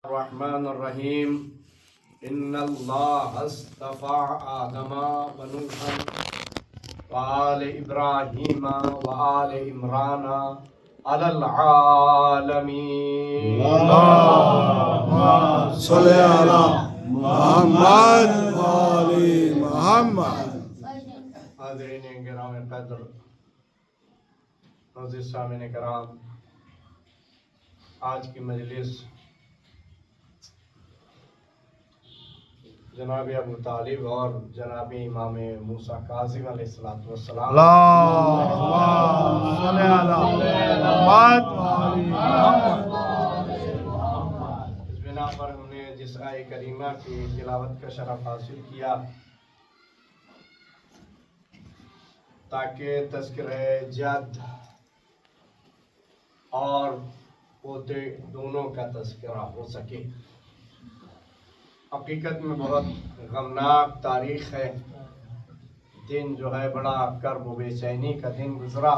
الرحمن الرحیم ان اللہ اصطفى آدم ونوحا وآل ابراہیم وآل عمران علی العالمین اللهم صل على محمد وآل محمد. حاضرین کرام قدر، معزز سامعین کرام، آج کی مجلس جناب ابو طالب اور جناب امام موسیٰ کاظم علیہ السلام اللهم صل على محمد وآل محمد. اس بنا پر ہم نے جس آیہ کریمہ کی تلاوت کا شرف حاصل کیا تاکہ تذکرہ جد اور پوتے دونوں کا تذکرہ ہو سکے. حقیقت میں بہت غمناک تاریخ ہے. دن جو ہے بڑا کرب و بے چینی کا دن گزرا،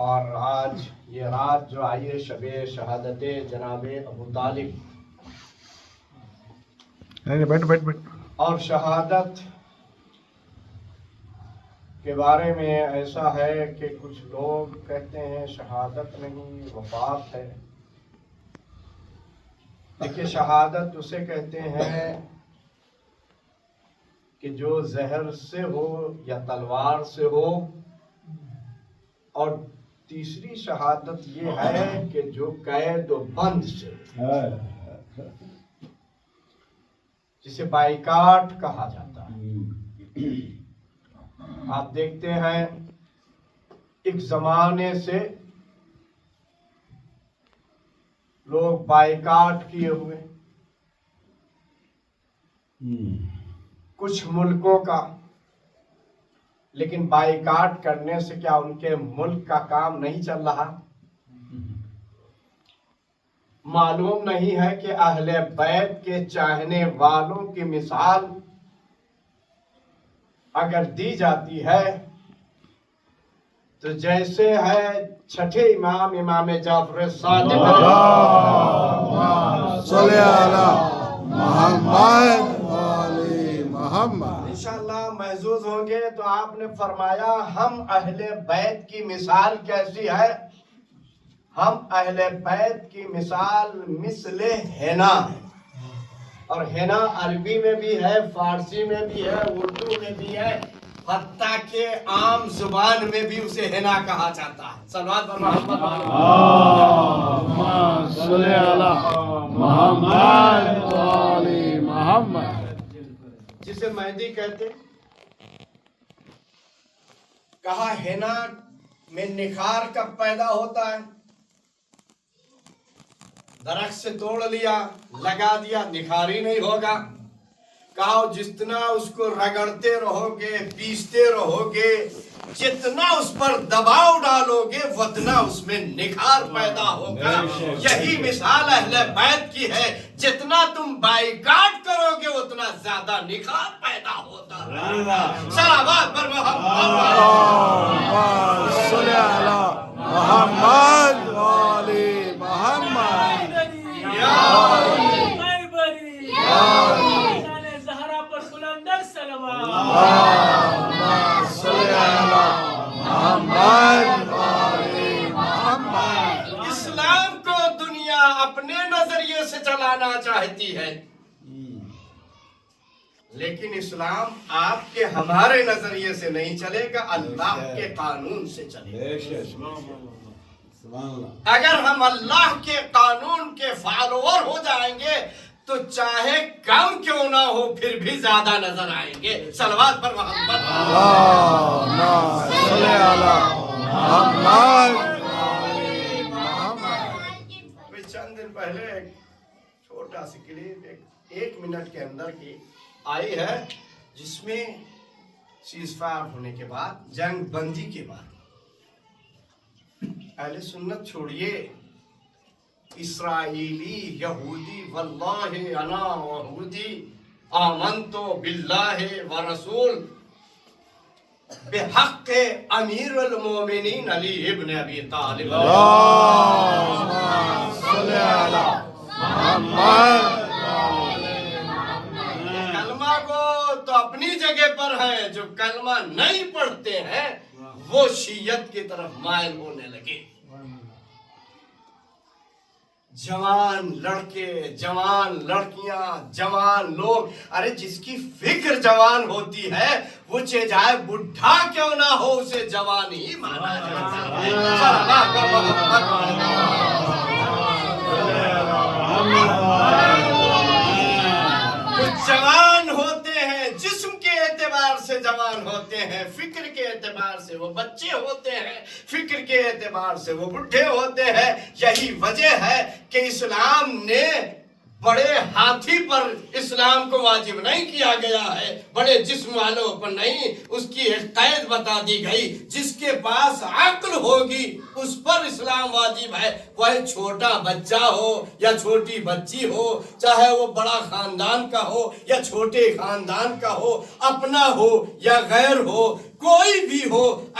اور آج یہ رات جو آئی ہے شب شہادت جناب ابو طالب، بیٹھ. اور شہادت کے بارے میں ایسا ہے کہ کچھ لوگ کہتے ہیں شہادت نہیں وفات ہے. دیکھیے، شہادت اسے کہتے ہیں کہ جو زہر سے ہو یا تلوار سے ہو، اور تیسری شہادت یہ ہے کہ جو قید و بند سے ہو، جسے بائیکاٹ کہا جاتا ہے. آپ دیکھتے ہیں ایک زمانے سے لوگ بائیکاٹ کیے ہوئے کچھ ملکوں کا، لیکن بائیکاٹ کرنے سے کیا ان کے ملک کا کام نہیں چل رہا؟ معلوم نہیں ہے کہ اہل بیت کے چاہنے والوں کی مثال اگر دی جاتی ہے تو جیسے ہے چھٹے امام جعفر صادق اللهم صل على محمد وآل محمد. انشاءاللہ محظوظ ہوں گے. تو آپ نے فرمایا ہم اہل بیت کی مثال کیسی ہے؟ ہم اہل بیت کی مثال مثل حنا ہے. اور حنا عربی میں بھی ہے، فارسی میں بھی ہے، اردو میں بھی ہے، حتیٰ کہ عام زبان میں بھی اسے حنا کہا جاتا ہے. صلوات پر محمد. اللهم صل على محمد وآل محمد. جسے مہندی کہتے، کہا حنا میں نکھار کب پیدا ہوتا ہے؟ درخت سے توڑ لیا، لگا دیا، نکھار ہی نہیں ہوگا. کہا جتنا اس کو رگڑتے رہو گے، پیستے رہو گے، جتنا اس پر دباؤ ڈالو گے، اتنا اس میں نکھار پیدا ہوگا. یہی مثال اہل بیت کی ہے. جتنا تم بائیکاٹ کرو گے اتنا زیادہ نکھار پیدا ہوتا ہے. صلوات پر محمد. اللهم صل على محمد وآل محمد. اللهم صل على محمد وآل محمد. اسلام کو دنیا اپنے نظریے سے چلانا چاہتی ہے، لیکن اسلام آپ کے ہمارے نظریے سے نہیں چلے گا، اللہ کے قانون سے چلے گا. اگر ہم اللہ کے قانون کے فالوور ہو جائیں گے تو چاہے کم کیوں نہ ہو پھر بھی زیادہ نظر آئیں گے. صلوات پر محمد. اللهم صل على محمد وآل محمد. چند دن پہلے ایک چھوٹا سی کلپ 1 منٹ کے اندر کی آئی ہے، جس میں سیز فائر ہونے کے بعد، جنگ بندی کے بعد، اہل سنت چھوڑیے، اسرائیلی، یہودی، واللہ انا یہودی آمنتو باللہ ورسول بحق امیر المومنین علی ابن ابی طالب. اللهم صل على محمد کلمہ کو تو اپنی جگہ پر ہے، جو کلمہ نہیں پڑھتے ہیں وہ شیعت کی طرف مائل ہونے لگے۔ جوان لڑکے، جوان لڑکیاں، جوان لوگ، ارے جس کی فکر جوان ہوتی ہے وہ چاہے بڈھا کیوں نہ ہو اسے جوان ہی مانا جاتا ہے۔ اللہ کا محمد کچھ جوان ہوتے ہیں، جسم کے اعتبار سے جوان ہوتے ہیں، فکر کے اعتبار سے وہ بچے ہوتے ہیں، فکر کے اعتبار سے وہ بڈھے ہوتے ہیں۔ یہی وجہ ہے کہ اسلام نے بڑے ہاتھی پر اسلام کو واجب نہیں کیا گیا ہے، بڑے جسم والوں پر نہیں، اس کی ایک قید بتا دی گئی، جس کے پاس عقل ہوگی اس پر اسلام واجب ہے، کوئی چھوٹا بچہ ہو یا چھوٹی بچی ہو، چاہے وہ بڑا خاندان کا ہو یا چھوٹے خاندان کا ہو، اپنا ہو یا غیر ہو، کوئی بھی ہو،